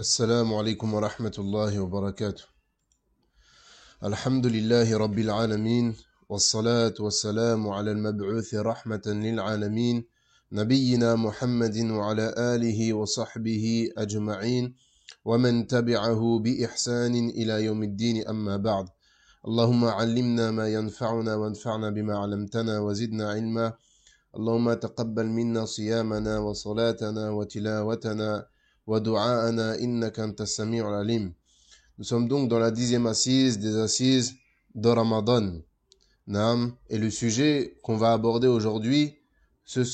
السلام عليكم ورحمة الله وبركاته. الحمد لله رب العالمين والصلاة والسلام على المبعوث رحمة للعالمين نبينا محمد وعلى آله وصحبه أجمعين ومن تبعه بإحسان إلى يوم الدين أما بعد. اللهم علمنا ما ينفعنا وانفعنا بما علمتنا وزدنا علما. اللهم تقبل منا صيامنا وصلاتنا وتلاوتنا وَدُعَاءَنَا إِنَّكَ أَنْتَ السَّمِيعُ الْعَلِيمُ. Nous sommes donc dans la 10e assise des assises de Ramadan. Naam. Et le sujet qu'on va aborder aujourd'hui, c'est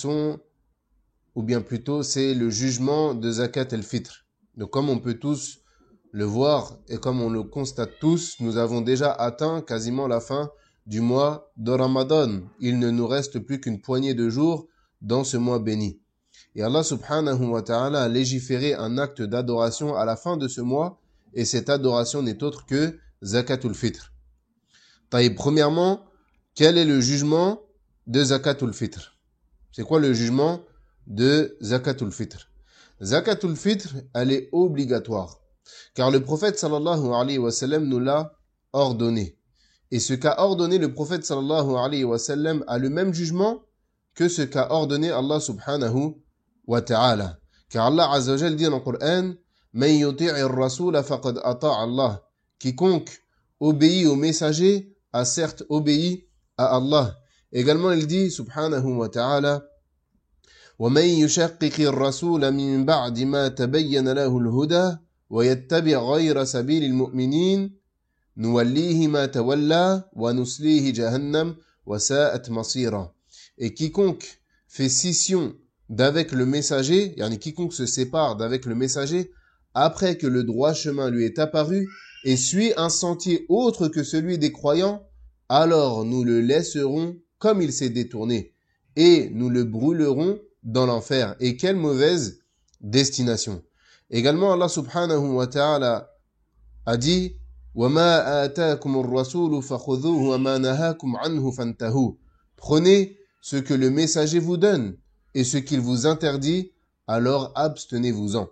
le jugement de Zakat el-Fitr. Donc comme on peut tous le voir et comme on le constate tous, nous avons déjà atteint quasiment la fin du mois de Ramadan. Il ne nous reste plus qu'une poignée de jours dans ce mois béni. Et Allah subhanahu wa ta'ala a légiféré un acte d'adoration à la fin de ce mois, et cette adoration n'est autre que Zakatul Fitr. Taïb, premièrement, quel est le jugement de Zakatul Fitr? C'est quoi le jugement de Zakatul Fitr? Zakatul Fitr, elle est obligatoire, car le prophète sallallahu alayhi wa sallam nous l'a ordonné. Et ce qu'a ordonné le prophète sallallahu alayhi wa sallam a le même jugement que ce qu'a ordonné Allah subhanahu wa ta'ala. Car Allah Azza wa Jal dit dans le Coran, Man yuti'ir rasoula faqad ata'a Allah. Quiconque obéit au messager a certes obéi à Allah. Également il dit subhanahu wa ta'ala, وَمَن يُشَقِّقِ الرَّسُولَ مِن بَعْدِ مَا تَبَيَّنَ لَهُ الْهُدَى وَيَتَّبِعْ غَيْرَ سَبِيلِ الْمُؤْمِنِينَ نُوَلِّيهِ مَا تَوَلَّى وَنُصْلِيهِ جَهَنَّمَ وَسَاءَتْ مَصِيرًا. Et quiconque fait scission d'avec le messager, yani quiconque se sépare d'avec le messager, après que le droit chemin lui est apparu, et suit un sentier autre que celui des croyants, alors nous le laisserons comme il s'est détourné, et nous le brûlerons dans l'enfer. Et quelle mauvaise destination. Également Allah subhanahu wa ta'ala a dit, وَمَا آتَاكُمُ الرَّسُولُ فَخُذُوهُ وَمَا نَهَاكُمْ عَنْهُ فَانْتَهُوا. Prenez ce que le messager vous donne, et ce qu'il vous interdit, alors abstenez-vous-en.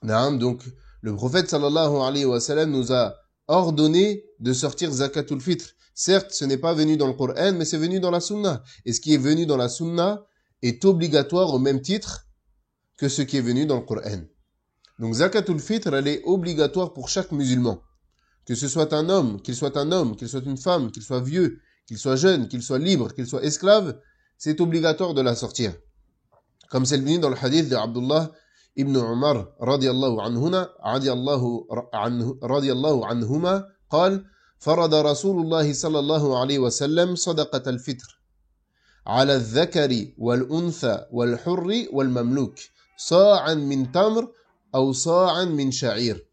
Donc, le prophète sallallahu alayhi wa sallam nous a ordonné de sortir Zakatul Fitr. Certes, ce n'est pas venu dans le Coran, mais c'est venu dans la Sunna. Et ce qui est venu dans la Sunna est obligatoire au même titre que ce qui est venu dans le Coran. Donc, Zakatul Fitr, elle est obligatoire pour chaque musulman. Que ce soit un homme, qu'il soit une femme, qu'il soit vieux, qu'il soit jeune, qu'il soit libre, qu'il soit esclave, c'est obligatoire de la sortir. Comme c'est venu dans le hadith de Abdullah ibn Umar radiyallahu anhuma, قال فرض رسول الله صلى الله عليه وسلم صدقة الفطر على الذكر والأنثى والحر والمملوك صاعا من تمر أو صاعا من شعير.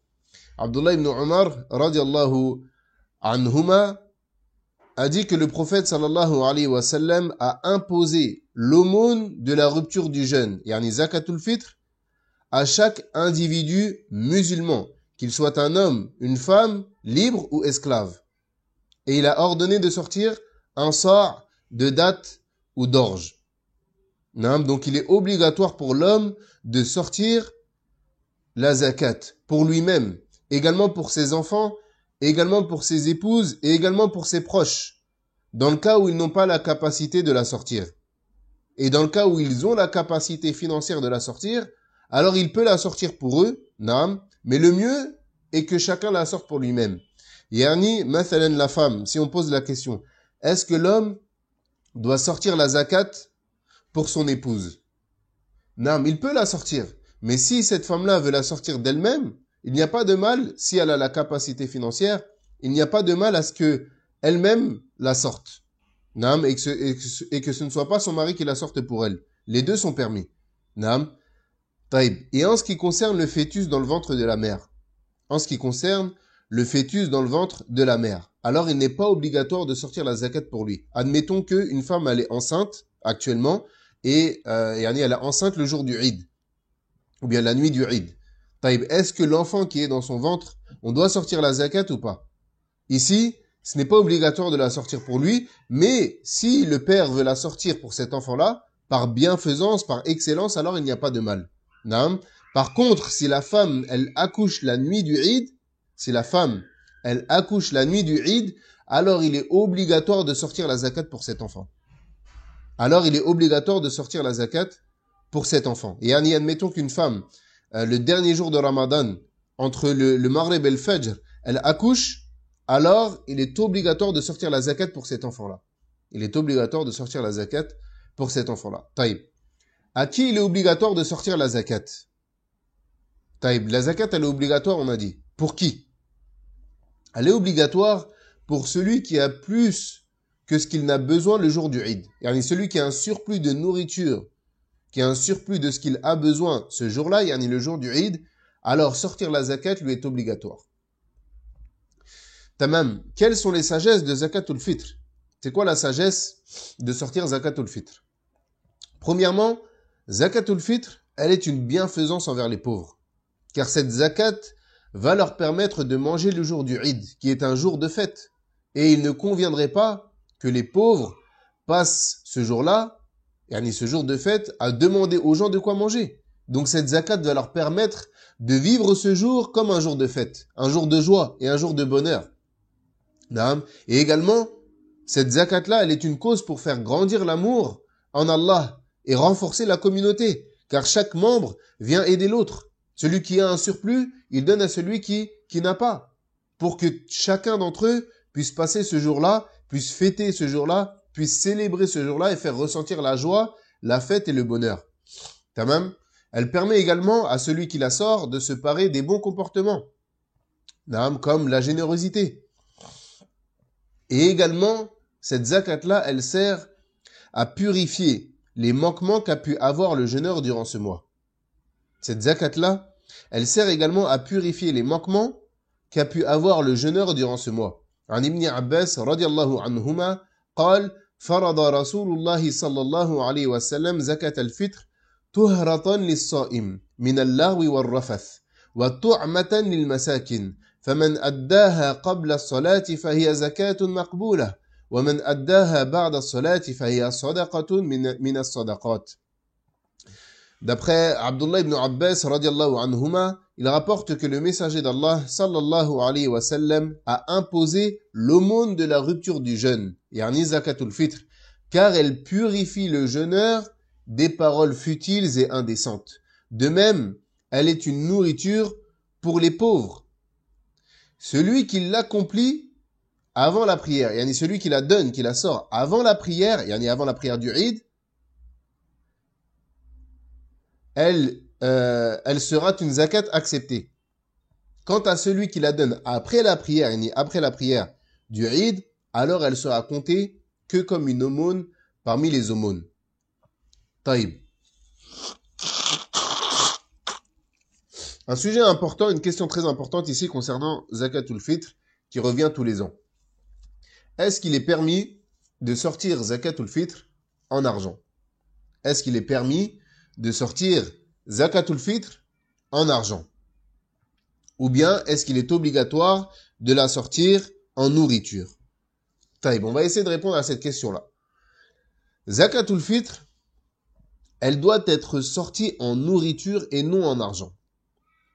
Abdullah ibn Umar radiyallahu anhuma a dit que le prophète sallallahu alayhi wa sallam a imposé l'aumône de la rupture du jeûne, yani Zakatul Fitr, à chaque individu musulman, qu'il soit un homme, une femme, libre ou esclave. Et il a ordonné de sortir un sa' de date ou d'orge. Donc il est obligatoire pour l'homme de sortir la zakat pour lui-même, également pour ses enfants, également pour ses épouses et également pour ses proches, dans le cas où ils n'ont pas la capacité de la sortir. Et dans le cas où ils ont la capacité financière de la sortir, alors il peut la sortir pour eux, mais le mieux est que chacun la sorte pour lui-même. Yani, mathalan la femme, si on pose la question, est-ce que l'homme doit sortir la zakat pour son épouse? Il peut la sortir, mais si cette femme-là veut la sortir d'elle-même, il n'y a pas de mal, si elle a la capacité financière, il n'y a pas de mal à ce que elle-même la sorte. Et que ce ne soit pas son mari qui la sorte pour elle. Les deux sont permis. Et en ce qui concerne le fœtus dans le ventre de la mère, alors il n'est pas obligatoire de sortir la zakat pour lui. Admettons qu'une femme, elle est enceinte actuellement, et elle est enceinte le jour du Eid, ou bien la nuit du Eid. Est-ce que l'enfant qui est dans son ventre, on doit sortir la zakat ou pas? Ici, ce n'est pas obligatoire de la sortir pour lui, mais si le père veut la sortir pour cet enfant-là, par bienfaisance, par excellence, alors il n'y a pas de mal. Par contre, si la femme, elle accouche la nuit du Eid, si la femme, elle accouche la nuit du Eid, alors il est obligatoire de sortir la zakat pour cet enfant. Alors il est obligatoire de sortir la zakat pour cet enfant. Et admettons qu'une femme, le dernier jour de Ramadan, entre le Maghrib et le Fajr, elle accouche, alors il est obligatoire de sortir la zakat pour cet enfant-là. Il est obligatoire de sortir la zakat pour cet enfant-là. Taïb. À qui il est obligatoire de sortir la zakat? Taïb. La zakat, elle est obligatoire, on a dit. Pour qui? Elle est obligatoire pour celui qui a plus que ce qu'il n'a besoin le jour du Eid. Yani celui qui a un surplus de nourriture, qui a un surplus de ce qu'il a besoin ce jour-là, yani le jour du Eid, alors sortir la zakat lui est obligatoire. Tamam. Quelles sont les sagesses de zakatul fitr? C'est quoi la sagesse de sortir zakatul fitr? Premièrement, zakatul fitr, elle est une bienfaisance envers les pauvres. Car cette zakat va leur permettre de manger le jour du Eid, qui est un jour de fête. Et il ne conviendrait pas que les pauvres passent ce jour-là, yani ce jour de fête, à demander aux gens de quoi manger. Donc cette zakat va leur permettre de vivre ce jour comme un jour de fête, un jour de joie et un jour de bonheur. Et également, cette zakat-là, elle est une cause pour faire grandir l'amour en Allah et renforcer la communauté, car chaque membre vient aider l'autre. Celui qui a un surplus, il donne à celui qui n'a pas, pour que chacun d'entre eux puisse passer ce jour-là, puisse fêter ce jour-là, puisse célébrer ce jour-là et faire ressentir la joie, la fête et le bonheur. Tamam. Elle permet également à celui qui la sort de se parer des bons comportements, comme la générosité. Et également, cette zakat-là, elle sert à purifier les manquements qu'a pu avoir le jeûneur durant ce mois. Cette zakat-là, elle sert également à purifier les manquements qu'a pu avoir le jeûneur durant ce mois. عن ابن عباس رضي الله عنهما قال فرض رسول الله صلى الله عليه وسلم زكاة الفطر طهرة للصائم من اللغو والرفث وطعمة للمساكن فمن أداها قبل الصلاة فهي زكاة مقبولة ومن أداها بعد الصلاة فهي صدقة من الصدقات. D'après Abdullah ibn Abbas radiallahu anhuma, il rapporte que le messager d'Allah sallallahu alayhi wa sallam a imposé l'aumône de la rupture du jeûne, yani zakatul fitr, car elle purifie le jeûneur des paroles futiles et indécentes. De même, elle est une nourriture pour les pauvres. Celui qui l'accomplit avant la prière, yani celui qui la donne, qui la sort avant la prière, yani avant la prière du Eid, elle sera une zakat acceptée. Quant à celui qui la donne après la prière, yani après la prière du Eid, alors elle sera comptée que comme une aumône parmi les aumônes. Taïb. Un sujet important, une question très importante ici concernant zakatul fitr qui revient tous les ans. Est-ce qu'il est permis de sortir zakatul fitr en argent? Est-ce qu'il est permis de sortir zakatul fitr en argent? Ou bien est-ce qu'il est obligatoire de la sortir en nourriture? Taïb, on va essayer de répondre à cette question-là. Zakatul fitr, elle doit être sortie en nourriture et non en argent.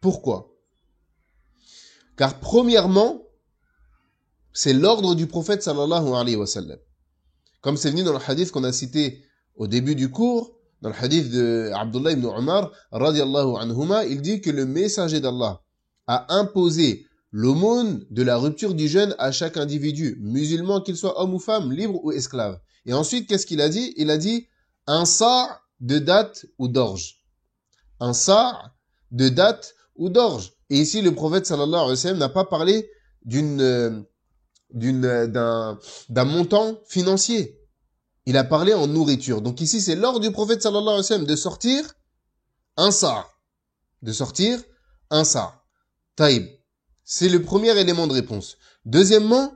Pourquoi? Car premièrement, c'est l'ordre du prophète sallallahu alayhi wa sallam. Comme c'est venu dans le hadith qu'on a cité au début du cours, dans le hadith de Abdullah ibn Umar, radiallahu anhuma, il dit que le messager d'Allah a imposé l'aumône de la rupture du jeûne à chaque individu, musulman qu'il soit homme ou femme, libre ou esclave. Et ensuite, qu'est-ce qu'il a dit? Il a dit un sa' de date ou d'orge. Un sa' de date ou d'orge. Et ici, le prophète sallallahu alayhi wa sallam n'a pas parlé d'un montant financier. Il a parlé en nourriture. Donc ici, c'est l'ordre du prophète sallallahu alayhi wa sallam de sortir un sa'. De sortir un sa'. Taïb. C'est le premier élément de réponse. Deuxièmement,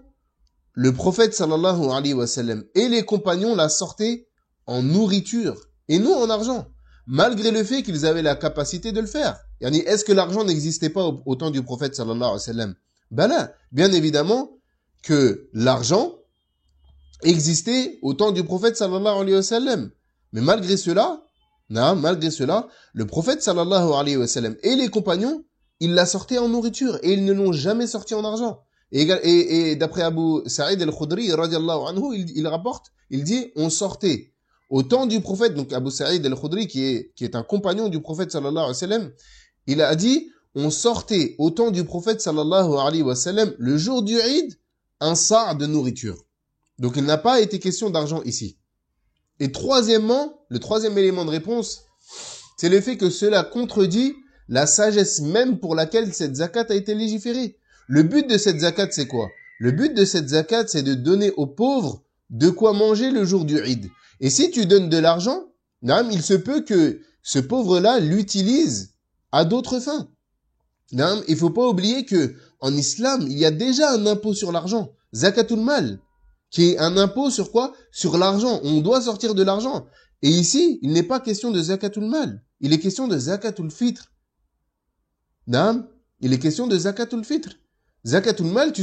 le prophète sallallahu alayhi wa sallam et les compagnons la sortaient en nourriture et non en argent. Malgré le fait qu'ils avaient la capacité de le faire. Yani, est-ce que l'argent n'existait pas au temps du prophète sallallahu alayhi wa sallam? Ben là, bien évidemment que l'argent existait au temps du prophète sallallahu alayhi wa sallam. Mais malgré cela, Malgré cela, le prophète sallallahu alayhi wa sallam et les compagnons, ils la sortaient en nourriture et ils ne l'ont jamais sortie en argent. Et d'après Abu Sa'id al-Khudri, radiallahu anhu, il rapporte, il dit, on sortait au temps du prophète, donc Abu Sa'id al-Khudri, qui est un compagnon du prophète sallallahu alayhi wa sallam, il a dit, on sortait au temps du prophète sallallahu alayhi wa sallam, le jour du Eid, un sa' de nourriture. Donc il n'a pas été question d'argent ici. Et troisièmement, le troisième élément de réponse, c'est le fait que cela contredit la sagesse même pour laquelle cette zakat a été légiférée. Le but de cette zakat, c'est quoi? Le but de cette zakat, c'est de donner aux pauvres de quoi manger le jour du Eid. Et si tu donnes de l'argent, il se peut que ce pauvre-là l'utilise à d'autres fins. Il faut pas oublier que en islam, il y a déjà un impôt sur l'argent, zakatul mal, qui est un impôt sur quoi? Sur l'argent. On doit sortir de l'argent. Et ici, il n'est pas question de zakatul mal. Il est question de zakatul fitr. Il est question de zakatul fitr. Zakatul mal, tu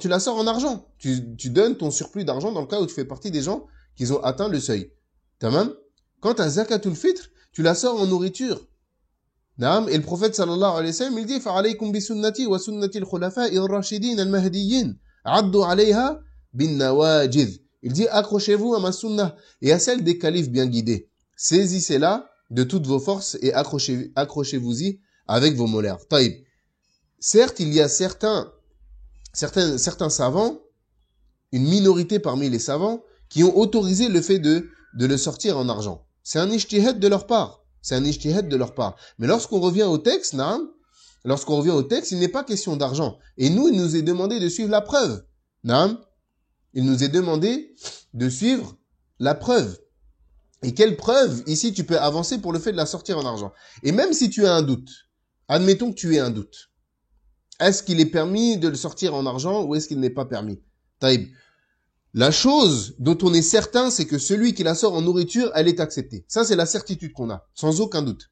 la sors en argent. Tu donnes ton surplus d'argent dans le cas où tu fais partie des gens qui ont atteint le seuil. Tamam? Quant à zakatul fitr, tu la sors en nourriture. Et le prophète sallallahu alayhi wa sallam, il dit, فَعَلَيْكُمْ بِسُنَّتِي وَسُنَّةِ الْخُلَفَاءِ الرَّاشِدِينَ الْمَهْدِيِّينَ عَدُّوا عَلَيْهَا بِالنَّوَاجِذِ. Il dit, accrochez-vous à ma sunnah et à celle des califes bien guidés. Saisissez-la de toutes vos forces et accrochez-vous-y avec vos molaires. Taïb. Certes, il y a certains savants, une minorité parmi les savants, qui ont autorisé le fait de le sortir en argent. C'est un ijtihad de leur part. Mais lorsqu'on revient au texte, il n'est pas question d'argent. Et nous, il nous est demandé de suivre la preuve. Il nous est demandé de suivre la preuve. Et quelle preuve, ici, tu peux avancer pour le fait de la sortir en argent? Et même si tu as un doute, admettons que tu aies un doute. Est-ce qu'il est permis de le sortir en argent ou est-ce qu'il n'est pas permis? Taïb. La chose dont on est certain, c'est que celui qui la sort en nourriture, elle est acceptée. Ça, c'est la certitude qu'on a, sans aucun doute.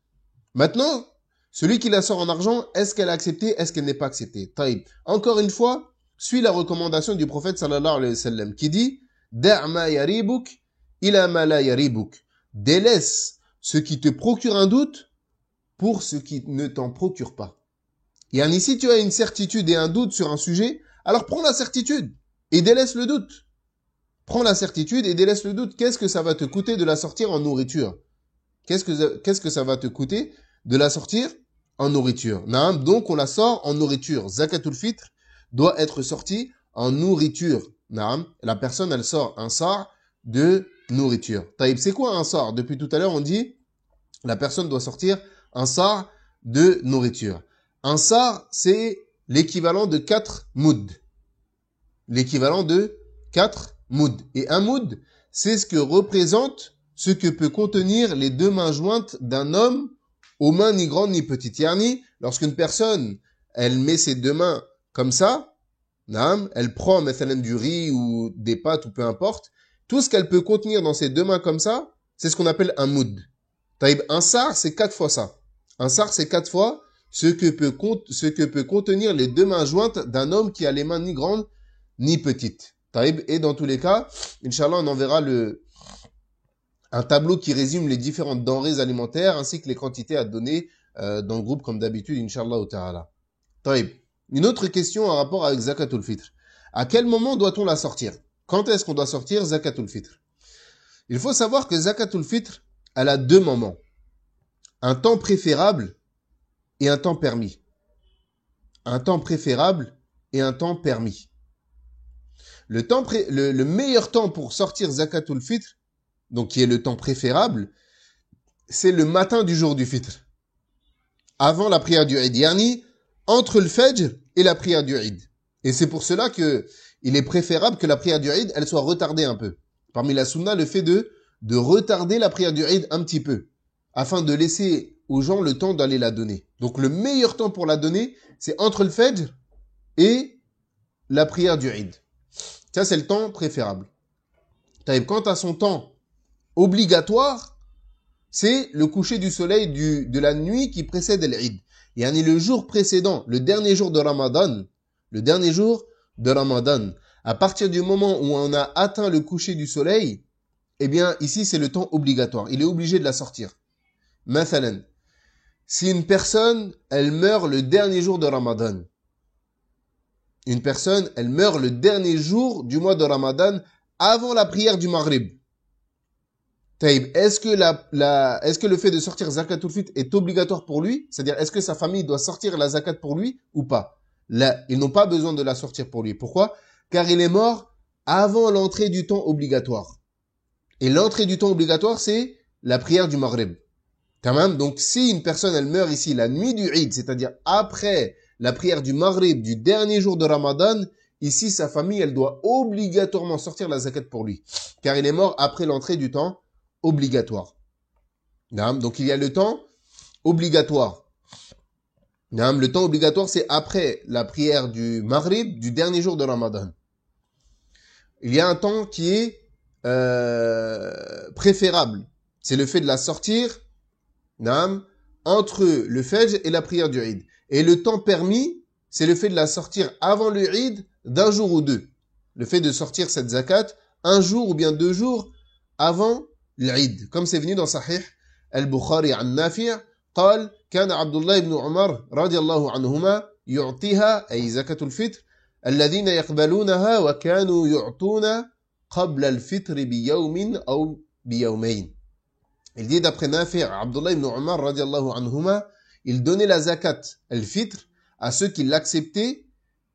Maintenant, celui qui la sort en argent, est-ce qu'elle est acceptée, est-ce qu'elle n'est pas acceptée? Taïb. Encore une fois, suis la recommandation du prophète sallallahu alayhi wa sallam, qui dit « Da' ma yaribuk ila ma la yaribuk » Délaisse ce qui te procure un doute pour ce qui ne t'en procure pas. Yani, si tu as une certitude et un doute sur un sujet, alors prends la certitude et délaisse le doute. Prends la certitude et délaisse le doute. Qu'est-ce que ça va te coûter de la sortir en nourriture? Qu'est-ce que ça va te coûter de la sortir en nourriture? Donc, on la sort en nourriture. Zakatul fitr doit être sortie en nourriture. La personne, elle sort un sa' de nourriture. Taïb, c'est quoi un sa'? Depuis tout à l'heure, on dit la personne doit sortir un sa' de nourriture. Un sa', c'est l'équivalent de 4 mouds. L'équivalent de 4 mouds. Et un moud, c'est ce que représente, ce que peut contenir les deux mains jointes d'un homme aux mains ni grandes ni petites. Yani, lorsqu'une personne, elle met ses deux mains comme ça, elle prend du riz ou des pâtes ou peu importe, tout ce qu'elle peut contenir dans ses deux mains comme ça, c'est ce qu'on appelle un moud. Taïb, un sar, c'est 4 fois ça. Un sar, c'est 4 fois ce que peut contenir les deux mains jointes d'un homme qui a les mains ni grandes ni petites. Taïb, et dans tous les cas, Inch'Allah, on enverra un tableau qui résume les différentes denrées alimentaires ainsi que les quantités à donner dans le groupe comme d'habitude, Inch'Allah ta'ala. Taïb. Une autre question en rapport avec Zakatul Fitr. À quel moment doit-on la sortir? Quand est-ce qu'on doit sortir Zakatul Fitr? Il faut savoir que Zakatul Fitr, elle a 2 moments. Un temps préférable et un temps permis. Un temps préférable et un temps permis. Le meilleur temps pour sortir Zakatul Fitr, donc qui est le temps préférable, c'est le matin du jour du Fitr. Avant la prière du Eid. Yani, entre le Fajr et la prière du Eid. Et c'est pour cela que il est préférable que la prière du Eid, elle soit retardée un peu. Parmi la sunna, le fait de retarder la prière du Eid un petit peu, afin de laisser aux gens le temps d'aller la donner. Donc le meilleur temps pour la donner, c'est entre le Fajr et la prière du Eid. Ça, c'est le temps préférable. Quant à son temps obligatoire, c'est le coucher du soleil de la nuit qui précède l'Eid. Yani le jour précédent, le dernier jour de Ramadan, à partir du moment où on a atteint le coucher du soleil, eh bien, ici, c'est le temps obligatoire. Il est obligé de la sortir. Mathalan, si une personne, elle meurt le dernier jour de Ramadan, une personne, elle meurt le dernier jour du mois de Ramadan avant la prière du Maghrib. Taïb, est-ce que le fait de sortir Zakatul Fitr est obligatoire pour lui? C'est-à-dire, est-ce que sa famille doit sortir la zakat pour lui ou pas? Là, ils n'ont pas besoin de la sortir pour lui. Pourquoi? Car il est mort avant l'entrée du temps obligatoire. Et l'entrée du temps obligatoire, c'est la prière du Maghrib. Quand même, donc si une personne, elle meurt ici la nuit du Eid, c'est-à-dire après la prière du Maghrib du dernier jour de Ramadan, ici, sa famille, elle doit obligatoirement sortir la zakat pour lui. Car il est mort après l'entrée du temps obligatoire. Donc il y a le temps obligatoire. Le temps obligatoire, c'est après la prière du Maghrib du dernier jour de Ramadan. Il y a un temps qui est préférable. C'est le fait de la sortir entre le Fajr et la prière du Eid. Et le temps permis, c'est le fait de la sortir avant le Eid d'un jour ou deux. Le fait de sortir cette zakat un jour ou bien 2 jours avant l'Eid. Comme c'est venu dans Sahih al-Bukhari an Nafi' قال كان عبد الله بن عمر رضي الله عنهما يعطيها أي زكاة الفطر الذين يقبلونها وكانوا يعطون قبل الفطر بيوم أو بيومين. Il dit d'après Nafi', Abdullah ibn Umar radiallahu anhuma, il donnait la zakat al-fitr à ceux qui l'acceptaient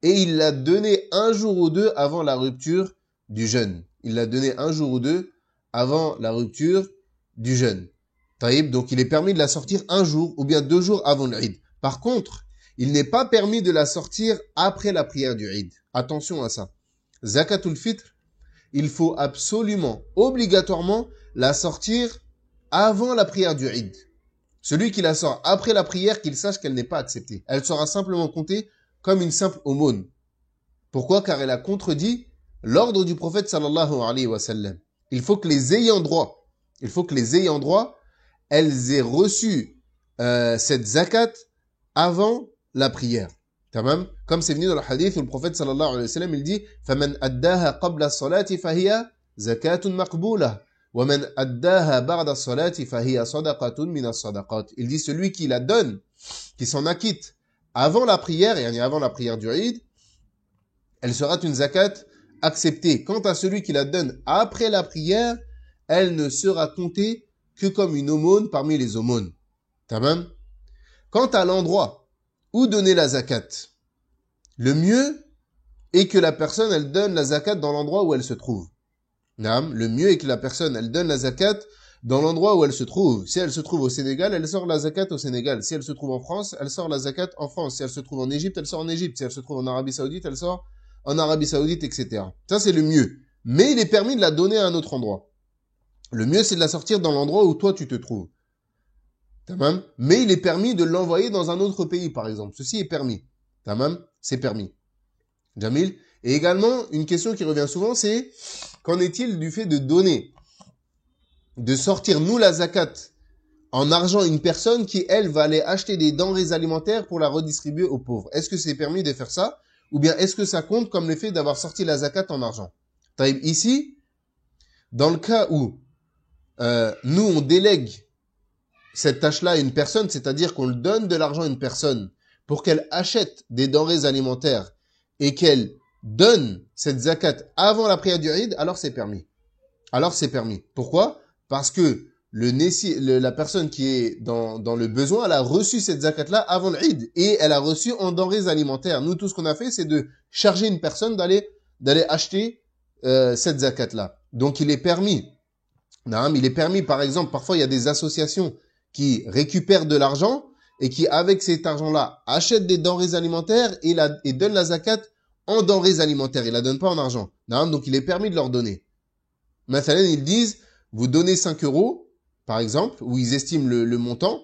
et il l'a donné un jour ou deux avant la rupture du jeûne. Il l'a donné un jour ou deux avant la rupture du jeûne. Taïb, donc il est permis de la sortir un jour ou bien 2 jours avant l'Eid. Par contre, il n'est pas permis de la sortir après la prière du Eid. Attention à ça. Zakatul Fitr, il faut absolument, obligatoirement, la sortir avant la prière du Eid. Celui qui la sort après la prière, qu'il sache qu'elle n'est pas acceptée. Elle sera simplement comptée comme une simple aumône. Pourquoi? Car elle a contredit l'ordre du prophète sallallahu alayhi wa sallam. Il faut que les ayants droit, elles aient reçu cette zakat avant la prière. Tamam? Comme c'est venu dans le hadith où le prophète sallallahu alayhi wa sallam, il dit فَمَنْ أَدَّاهَا قَبْلَ الصَّلَاةِ فَهِيَ زَكَاةٌ مَقْبُولَةٌ وَمَنْ أَدَّاهَا بَعْدَ الصَّلَاةِ فَهِيَ صَدَقَةٌ مِنَ الصَّدَقَاتِ. Il dit celui qui la donne, qui s'en acquitte avant la prière, et avant la prière du Eid, elle sera une zakat acceptée. Quant à celui qui la donne après la prière, elle ne sera comptée que comme une aumône parmi les aumônes. Tamam? Quant à l'endroit où donner la zakat, le mieux est que la personne, elle donne la zakat dans l'endroit où elle se trouve. Le mieux est que la personne, elle donne la zakat dans l'endroit où elle se trouve. Si elle se trouve au Sénégal, elle sort la zakat au Sénégal. Si elle se trouve en France, elle sort la zakat en France. Si elle se trouve en Égypte, elle sort en Égypte. Si elle se trouve en Arabie Saoudite, elle sort en Arabie Saoudite, etc. Ça, c'est le mieux. Mais il est permis de la donner à un autre endroit. Le mieux, c'est de la sortir dans l'endroit où toi, tu te trouves. Tamam? Mais il est permis de l'envoyer dans un autre pays, par exemple. Ceci est permis. Tamam? C'est permis. Jamil? Et également, une question qui revient souvent, c'est qu'en est-il du fait de donner, de sortir, nous, la zakat, en argent à une personne qui, elle, va aller acheter des denrées alimentaires pour la redistribuer aux pauvres? Est-ce que c'est permis de faire ça? Ou bien est-ce que ça compte comme le fait d'avoir sorti la zakat en argent? Taïb, ici, dans le cas où nous, on délègue cette tâche-là à une personne, c'est-à-dire qu'on donne de l'argent à une personne pour qu'elle achète des denrées alimentaires et qu'elle donne cette zakat avant la prière du Eid, alors c'est permis. Pourquoi? Parce que la personne qui est dans le besoin, elle a reçu cette zakat-là avant l'Eid et elle a reçu en denrées alimentaires. Nous, tout ce qu'on a fait, c'est de charger une personne d'aller acheter cette zakat-là. Donc, il est permis. Par exemple, parfois, il y a des associations qui récupèrent de l'argent et qui, avec cet argent-là, achètent des denrées alimentaires et donnent la zakat en denrées alimentaires. Ils la donnent pas en argent. Donc, il est permis de leur donner. Maintenant, ils disent, vous donnez 5 euros, par exemple, où ils estiment le montant,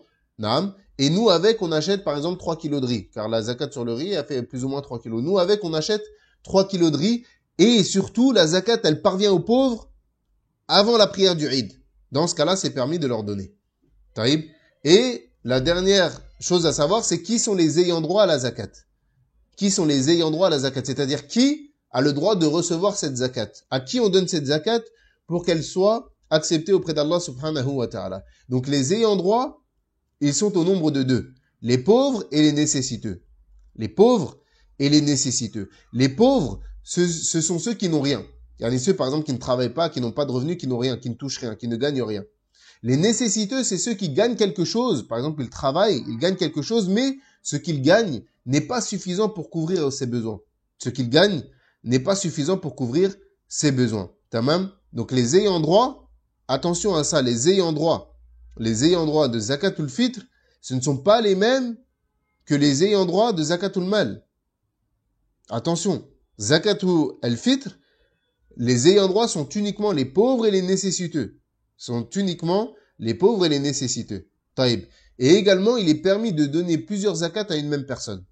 et nous, avec, on achète, par exemple, 3 kilos de riz, car la zakat sur le riz, elle fait plus ou moins 3 kilos. Nous, avec, on achète 3 kilos de riz, et surtout, la zakat, elle parvient aux pauvres avant la prière du Eid. Dans ce cas-là, c'est permis de leur donner. Taïb. Et la dernière chose à savoir, c'est qui sont les ayants droit à la zakat. Qui sont les ayants droit à la zakat? C'est-à-dire qui a le droit de recevoir cette zakat? À qui on donne cette zakat pour qu'elle soit acceptées auprès d'Allah subhanahu wa ta'ala. Donc les ayants droit, ils sont au nombre de deux. Les pauvres et les nécessiteux. Les pauvres et les nécessiteux. Les pauvres, ce sont ceux qui n'ont rien. Il y en a ceux, par exemple, qui ne travaillent pas, qui n'ont pas de revenus, qui n'ont rien, qui ne touchent rien, qui ne gagnent rien. Les nécessiteux, c'est ceux qui gagnent quelque chose. Par exemple, ils travaillent, ils gagnent quelque chose, mais ce qu'ils gagnent n'est pas suffisant pour couvrir ses besoins. Ce qu'ils gagnent n'est pas suffisant pour couvrir ses besoins. Tamam? Donc les ayants droit, attention à ça, les ayants droit de Zakatul Fitr, ce ne sont pas les mêmes que les ayants droit de Zakatul Mal. Attention, Zakatul Fitr, les ayants droit sont uniquement les pauvres et les nécessiteux. Sont uniquement les pauvres et les nécessiteux. Taïb. Et également, il est permis de donner plusieurs zakats à une même personne.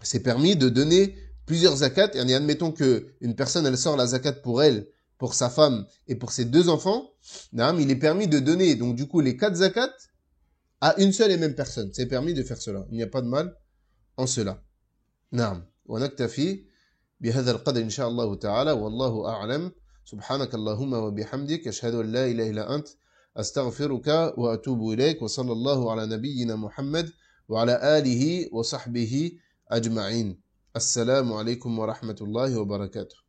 C'est permis de donner plusieurs zakats. Et admettons que une personne, elle sort la zakat pour elle, pour sa femme et pour ses 2 enfants. Il est permis de donner, donc du coup, les 4 zakats à une seule et même personne. C'est permis de faire cela. Il n'y a pas de mal en cela. Naam. Wa naktafi bihadha al-qadr inshallah ta'ala. Wallahu a'lam. سبحانك اللهم وبحمدك أشهد أن لا إله إلا أنت أستغفرك وأتوب إليك وصلى الله على نبينا محمد وعلى آله وصحبه أجمعين السلام عليكم ورحمة الله وبركاته